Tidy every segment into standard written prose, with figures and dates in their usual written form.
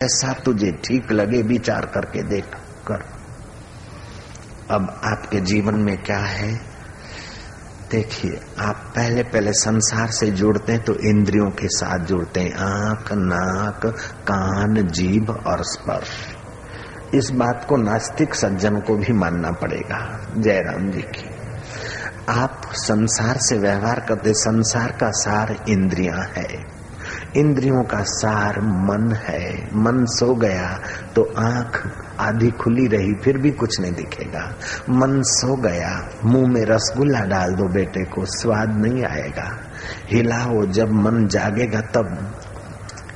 ऐसा तुझे ठीक लगे विचार करके देख कर। अब आपके जीवन में क्या है देखिए, आप पहले संसार से जुड़ते हैं तो इंद्रियों के साथ जुड़ते हैं, आंख, नाक, कान, जीभ और स्पर्श। इस बात को नास्तिक सज्जन को भी मानना पड़ेगा। जयराम जी की आप संसार से व्यवहार करते, संसार का सार इंद्रियां है, इंद्रियों का सार मन है। मन सो गया तो आंख आधी खुली रही फिर भी कुछ नहीं दिखेगा। मन सो गया, मुंह में रसगुल्ला डाल दो बेटे को, स्वाद नहीं आएगा। हिलाओ, जब मन जागेगा तब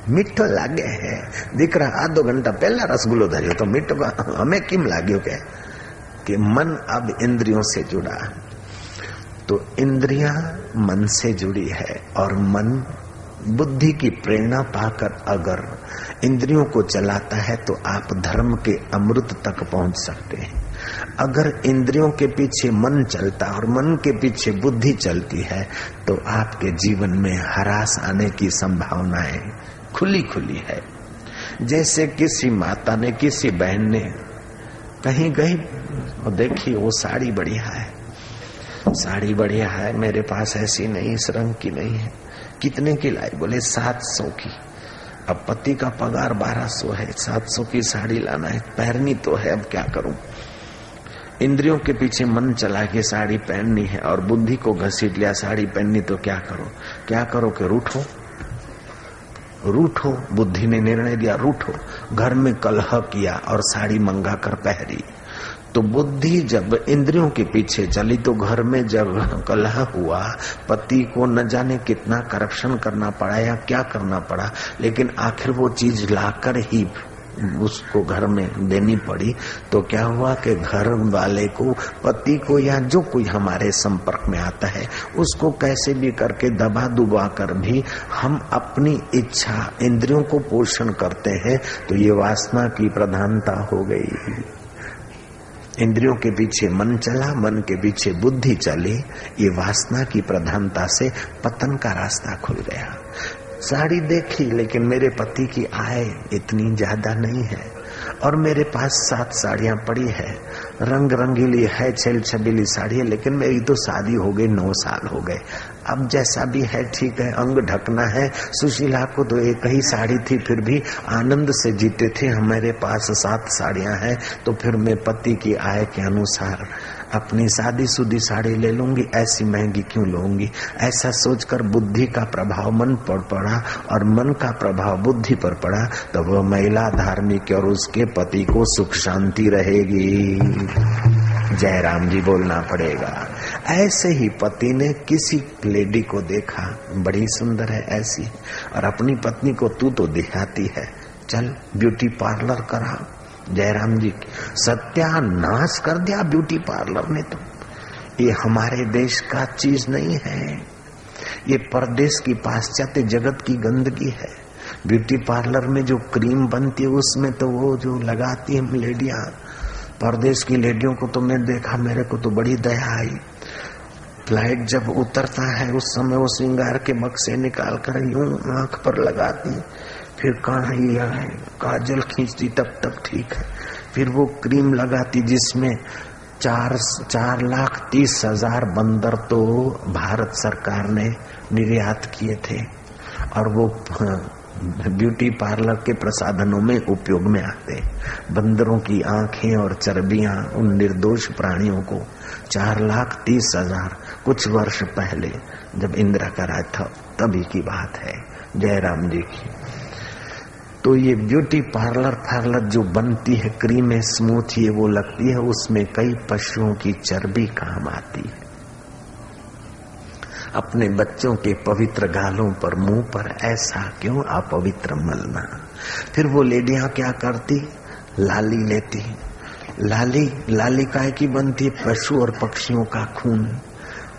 मीठो लागे है। दीकरा आधो घंटा पहला रसगुल्लो धरियो तो मीठो हमें किम लाग्यो के कि मन अब इंद्रियों से जुड़ा। तो इंद्रियां मन से जुड़ी है और मन बुद्धि की प्रेरणा पाकर अगर इंद्रियों को चलाता है तो आप धर्म के अमृत तक पहुंच सकते हैं। अगर इंद्रियों के पीछे मन चलता और मन के पीछे बुद्धि चलती है तो आपके जीवन में हरास आने की संभावनाएं खुली खुली है। जैसे किसी माता ने, किसी बहन ने कहीं गई और देखी वो साड़ी बढ़िया है, साड़ी बढ़िया है, मेरे पास ऐसी नहीं, इस रंग की नहीं है। कितने की लाई? बोले 700 की। अब पति का पगार 1200 है, 700 की साड़ी लाना है, पहननी तो है, अब क्या करूं? इंद्रियों के पीछे मन चला के साड़ी पहननी है और बुद्धि को घसीट लिया साड़ी पहननी, तो क्या करो? क्या करो कि रूठो, रूठो। बुद्धि ने निर्णय दिया रूठो, घर में कलह किया और साड़ी मंगा कर पहरी। तो बुद्धि जब इंद्रियों के पीछे चली तो घर में जब कलह हुआ, पति को न जाने कितना करप्शन करना पड़ा या क्या करना पड़ा, लेकिन आखिर वो चीज लाकर ही उसको घर में देनी पड़ी। तो क्या हुआ कि घर वाले को, पति को या जो कोई हमारे संपर्क में आता है उसको कैसे भी करके दबा दुबा कर भी हम अपनी इच्छा इंद्रियों को पोषण करते हैं। तो ये वासना की प्रधानता हो गई। इंद्रियों के पीछे मन चला, मन के पीछे बुद्धि चली, ये वासना की प्रधानता से पतन का रास्ता खुल गया। साड़ी देखी लेकिन मेरे पति की आय इतनी ज्यादा नहीं है और मेरे पास 7 साड़ियां पड़ी है, रंग रंगीली है, छेल छबीली साड़ी है, लेकिन मेरी तो शादी हो गई, 9 साल हो गए। अब जैसा भी है ठीक है, अंग ढकना है। सुशीला को तो एक ही साड़ी थी, फिर भी आनंद से जीते थे। हमारे पास 7 साड़ियां हैं, तो फिर मैं पति की आय के अनुसार अपनी शादी शुदी साड़ी ले लूंगी, ऐसी महंगी क्यों लूंगी? ऐसा सोचकर बुद्धि का प्रभाव मन पर पड़ा और मन का प्रभाव बुद्धि पर पड़ा, तो वह महिला धार्मिक और उसके पति को सुख शांति रहेगी। जयराम जी बोलना पड़ेगा। ऐसे ही पति ने किसी लेडी को देखा, बड़ी सुंदर है ऐसी, और अपनी पत्नी को तू तो दिखाती है, चल ब्यूटी पार्लर करा। जयराम जी सत्यानाश कर दिया ब्यूटी पार्लर ने। तो ये हमारे देश का चीज नहीं है, ये परदेश की पाश्चात्य जगत की गंदगी है। ब्यूटी पार्लर में जो क्रीम बनती है उसमें तो वो जो लगाती है लेडियां, परदेश की लेडियों को तो मैं देखा, मेरे को तो बड़ी दया आई। फ्लाइट जब उतरता है उस समय वो श्रृंगार के बक्से निकाल कर यूं आंख पर लगाती, फिर कढ़ाई काजल खींचती, तब तक ठीक है। फिर वो क्रीम लगाती जिसमें 4,30,000 बंदर तो भारत सरकार ने निर्यात किए थे और वो ब्यूटी पार्लर के प्रसाधनों में उपयोग में आते। बंदरों की आंखें और चर्बियां उन निर्दोष प्राणियों को 4,30,000 कुछ वर्ष पहले जब इंदिरा का राज था तभी की बात है। जयराम जी की। तो ये ब्यूटी पार्लर जो बनती है, क्रीमें स्मूथ ये वो लगती है, उसमें कई पशुओं की चर्बी काम आती है। अपने बच्चों के पवित्र गालों पर, मुंह पर ऐसा क्यों अपवित्र मलना? फिर वो लेडियां क्या करती, लाली लेती। लाली काय की बनती? पशु और पक्षियों का खून,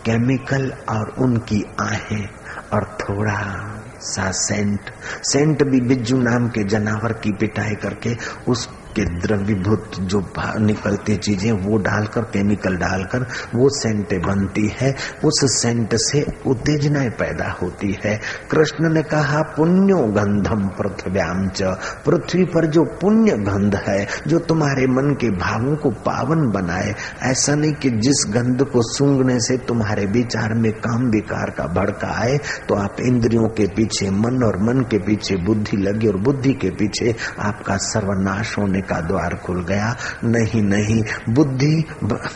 केमिकल और उनकी आहें और थोड़ा सा सेंट भी बिज्जू नाम के जानवर की पिटाई करके उस कि द्रवीभूत जो निकलती चीजें वो डालकर, केमिकल डालकर वो सेंट बनती है, उस सेंट से उत्तेजनाएं पैदा होती है। कृष्ण ने कहा पुण्यो गंधम पृथ्व्याम च, पृथ्वी पर जो पुण्य गंध है जो तुम्हारे मन के भावों को पावन बनाए। ऐसा नहीं कि जिस गंध को सूंघने से तुम्हारे विचार में काम विकार का भड़का आए तो आप इंद्रियों के पीछे, मन और मन के पीछे बुद्धि लगी और बुद्धि के पीछे आपका सर्वनाश होने का द्वार खुल गया। नहीं नहीं, बुद्धि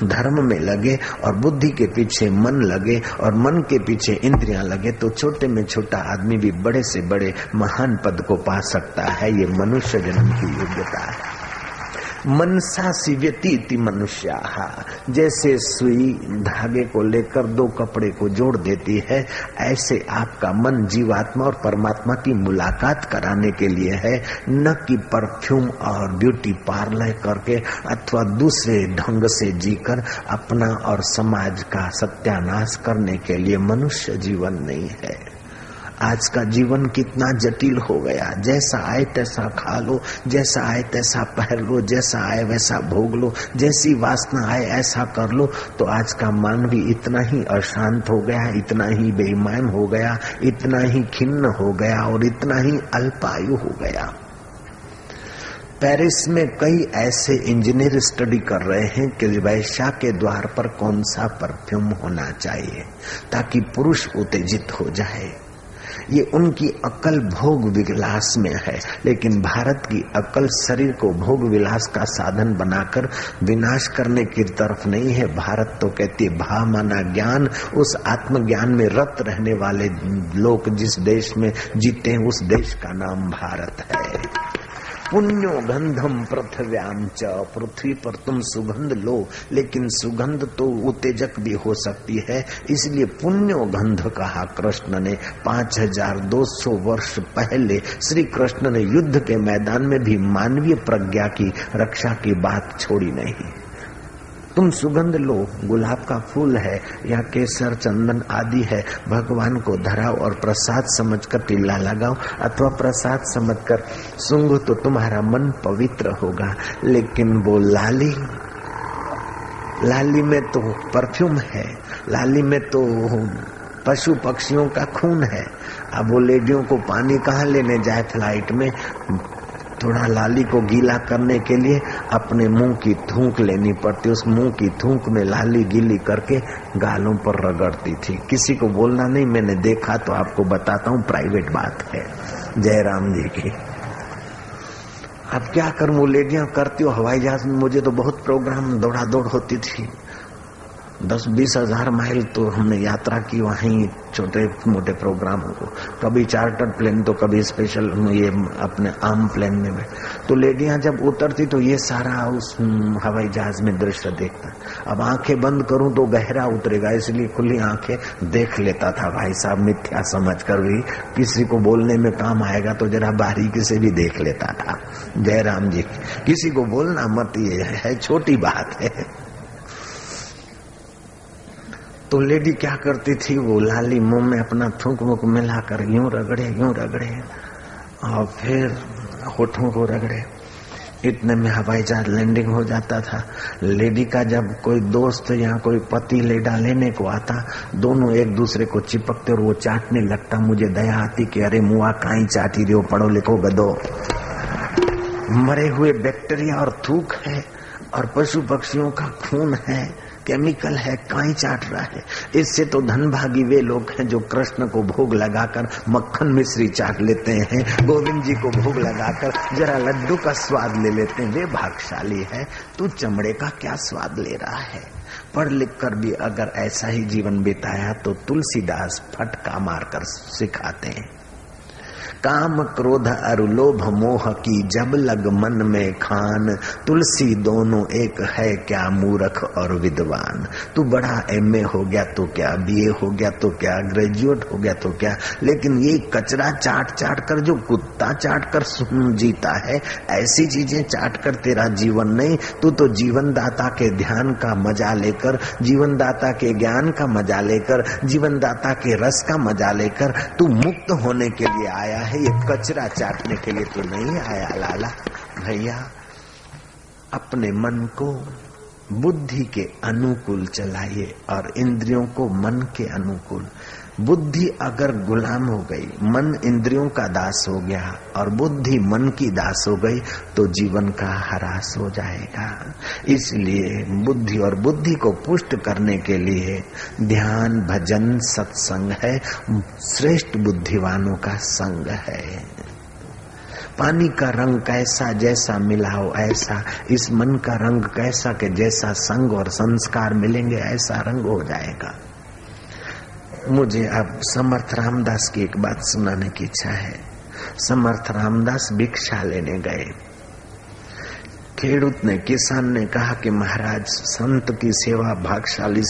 धर्म में लगे और बुद्धि के पीछे मन लगे और मन के पीछे इंद्रियां लगे तो छोटे में छोटा आदमी भी बड़े से बड़े महान पद को पा सकता है। ये मनुष्य जन्म की योग्यता है। मनसा सिव्यति मनुष्या, जैसे सुई धागे को लेकर दो कपड़े को जोड़ देती है, ऐसे आपका मन जीवात्मा और परमात्मा की मुलाकात कराने के लिए है, न कि परफ्यूम और ब्यूटी पार्लर करके अथवा दूसरे ढंग से जीकर अपना और समाज का सत्यानाश करने के लिए मनुष्य जीवन नहीं है। आज का जीवन कितना जटिल हो गया। जैसा आए तैसा खा लो, जैसा आए तैसा पहन लो, जैसा आए वैसा भोग लो, जैसी वासना आए ऐसा कर लो। तो आज का मानवी इतना ही अशांत हो गया, इतना ही बेईमान हो गया, इतना ही खिन्न हो गया और इतना ही अल्पायु हो गया। पेरिस में कई ऐसे इंजीनियर स्टडी कर रहे हैं कि वैश्या के द्वार पर कौन सा परफ्यूम होना चाहिए ताकि पुरुष उत्तेजित हो जाए। ये उनकी अकल भोग विलास में है, लेकिन भारत की अकल शरीर को भोग विलास का साधन बनाकर विनाश करने की तरफ नहीं है। भारत तो कहती है भा माना ज्ञान, उस आत्मज्ञान में रत रहने वाले लोग जिस देश में जीते हैं उस देश का नाम भारत है। पुण्यो गंधम पृथ्व्याम च, पृथ्वी पर तुम सुगंध लो, लेकिन सुगंध तो उत्तेजक भी हो सकती है, इसलिए पुण्यो गंध कहा कृष्ण ने। 5200 वर्ष पहले श्री कृष्ण ने युद्ध के मैदान में भी मानवीय प्रज्ञा की रक्षा की बात छोड़ी नहीं। तुम सुगंध लो, गुलाब का फूल है या केसर चंदन आदि है, भगवान को धराओ और प्रसाद समझकर टिल्ला लगाओ अथवा प्रसाद समझकर सूंघो तो तुम्हारा मन पवित्र होगा। लेकिन वो लाली में तो परफ्यूम है, लाली में तो पशु पक्षियों का खून है। अब वो लेडियों को पानी कहाँ लेने जाए फ्लाइट में, थोड़ा लाली को गीला करने के लिए अपने मुंह की थूक लेनी पड़ती। उस मुंह की थूक में लाली गीली करके गालों पर रगड़ती थी। किसी को बोलना नहीं, मैंने देखा तो आपको बताता हूँ, प्राइवेट बात है जयराम जी की। अब क्या करूं, वो लेडियां करती हो। हवाई जहाज में मुझे तो बहुत प्रोग्राम दौड़ा दौड़ होती थी, 10-20 हजार माइल तो हमने यात्रा की वहीं छोटे मोटे प्रोग्राम को, कभी चार्टर्ड प्लेन तो कभी स्पेशल ये अपने आम प्लेन में। तो लेडियां जब उतरती तो ये सारा उस हवाई जहाज में दृश्य देखता। अब आंखें बंद करूं तो गहरा उतरेगा, इसलिए खुली आंखें देख लेता था भाई साहब, मिथ्या समझ कर भी किसी को बोलने में काम आएगा तो जरा बारीकी से भी देख लेता था। जयराम जी, किसी को बोलना मत, ये है छोटी बात है। तो लेडी क्या करती थी, वो लाली मुंह में अपना थूक मुक मिलाकर यूं रगड़े और फिर होठों को रगड़े। इतने में हवाई जहाज लैंडिंग हो जाता था। लेडी का जब कोई दोस्त या कोई पति लेडा लेने को आता, दोनों एक दूसरे को चिपकते और वो चाटने लगता। मुझे दया आती कि अरे मुआ काई चाटी रहे हो, पढ़ो लिखो गधो। मरे हुए बैक्टीरिया और थूक है और पशु पक्षियों का खून है, केमिकल है, काई चाट रहा है। इससे तो धनभागी वे लोग हैं जो कृष्ण को भोग लगाकर मक्खन मिश्री चाट लेते हैं, गोविंद जी को भोग लगाकर जरा लड्डू का स्वाद ले लेते हैं, वे भाग्यशाली है। तू चमड़े का क्या स्वाद ले रहा है? पढ़ लिख कर भी अगर ऐसा ही जीवन बिताया तो तुलसीदास फटका मारकर सिखाते हैं, काम क्रोध और लोभ मोह की जब लग मन में खान, तुलसी दोनों एक है क्या मूर्ख और विद्वान। तू बड़ा एमए हो गया तो क्या, बीए हो गया तो क्या, ग्रेजुएट हो गया तो क्या, लेकिन ये कचरा चाट चाट कर जो कुत्ता चाट कर जीता है, ऐसी चीजें चाट कर तेरा जीवन नहीं। तू तो जीवन दाता के ध्यान का मजा लेकर, जीवन दाता के ज्ञान का मजा लेकर, जीवन दाता के रस का मजा लेकर तू मुक्त होने के लिए आया है, ये कचरा चाटने के लिए तो नहीं आया लाला भैया। अपने मन को बुद्धि के अनुकूल चलाइए और इंद्रियों को मन के अनुकूल। बुद्धि अगर गुलाम हो गई, मन इंद्रियों का दास हो गया और बुद्धि मन की दास हो गई तो जीवन का ह्रास हो जाएगा। इसलिए बुद्धि और बुद्धि को पुष्ट करने के लिए ध्यान, भजन, सत्संग है, श्रेष्ठ बुद्धिवानों का संग है। पानी का रंग कैसा जैसा मिलाओ ऐसा, इस मन का रंग कैसा कि जैसा संग और संस्कार मिलेंगे ऐसा रंग हो जाएगा। मुझे अब समर्थ रामदास की एक बात सुनाने की इच्छा है। समर्थ रामदास भिक्षा लेने गए। खेडूत ने, किसान ने कहा कि महाराज, संत की सेवा भाग्यशाली